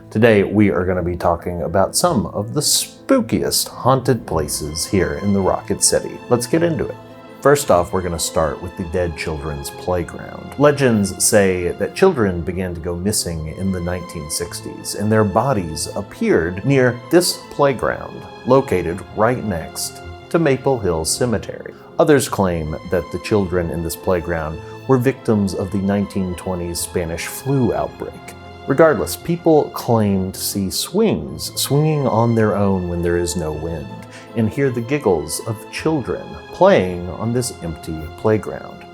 Today we are going to be talking about some of the spookiest haunted places here in the Rocket City. Let's get into it. First off, we're going to start with the dead children's playground. Legends say that children began to go missing in the 1960s, and their bodies appeared near this playground, located right next to Maple Hill Cemetery. Others claim that the children in this playground were victims of the 1920s Spanish flu outbreak. Regardless, people claim to see swings swinging on their own when there is no wind, and hear the giggles of children playing on this empty playground.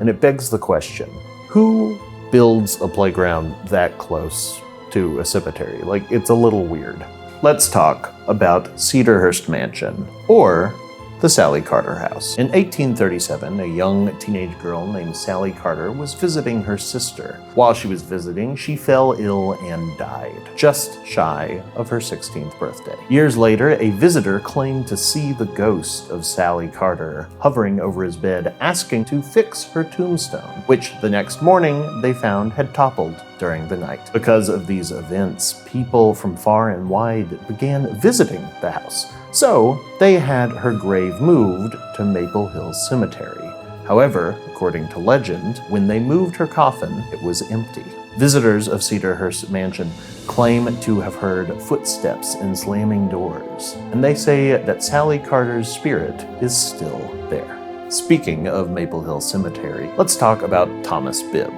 And it begs the question, who builds a playground that close to a cemetery? Like, it's a little weird. Let's talk about Cedarhurst Mansion, or the Sally Carter House. In 1837, a young teenage girl named Sally Carter was visiting her sister. While she was visiting, she fell ill and died, just shy of her 16th birthday. Years later, a visitor claimed to see the ghost of Sally Carter hovering over his bed, asking to fix her tombstone, which the next morning they found had toppled during the night. Because of these events, people from far and wide began visiting the house. So they had her grave moved to Maple Hill Cemetery. However, according to legend, when they moved her coffin, it was empty. Visitors of Cedarhurst Mansion claim to have heard footsteps and slamming doors, and they say that Sally Carter's spirit is still there. Speaking of Maple Hill Cemetery, let's talk about Thomas Bibb.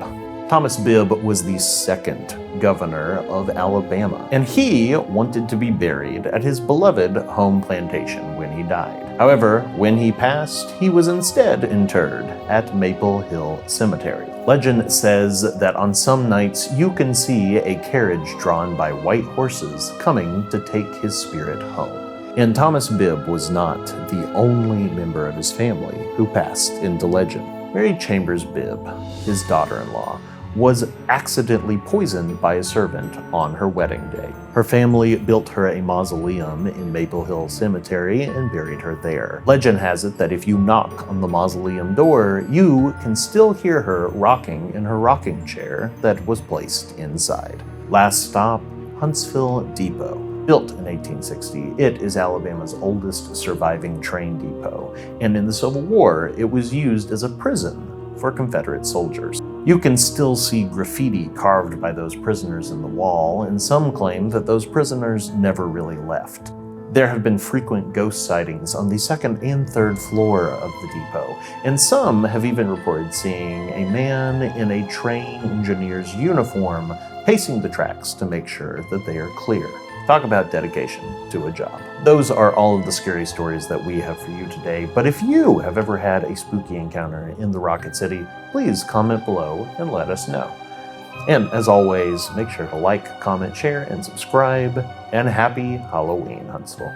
Thomas Bibb was the second governor of Alabama, and he wanted to be buried at his beloved home plantation when he died. However, when he passed, he was instead interred at Maple Hill Cemetery. Legend says that on some nights you can see a carriage drawn by white horses coming to take his spirit home. And Thomas Bibb was not the only member of his family who passed into legend. Mary Chambers Bibb, his daughter-in-law, was accidentally poisoned by a servant on her wedding day. Her family built her a mausoleum in Maple Hill Cemetery and buried her there. Legend has it that if you knock on the mausoleum door, you can still hear her rocking in her rocking chair that was placed inside. Last stop, Huntsville Depot. Built in 1860, it is Alabama's oldest surviving train depot, and in the Civil War, it was used as a prison for Confederate soldiers. You can still see graffiti carved by those prisoners in the wall, and some claim that those prisoners never really left. There have been frequent ghost sightings on the second and third floor of the depot, and some have even reported seeing a man in a train engineer's uniform pacing the tracks to make sure that they are clear. Talk about dedication to a job. Those are all of the scary stories that we have for you today, but if you have ever had a spooky encounter in the Rocket City, please comment below and let us know. And as always, make sure to like, comment, share, and subscribe, and happy Halloween, Huntsville.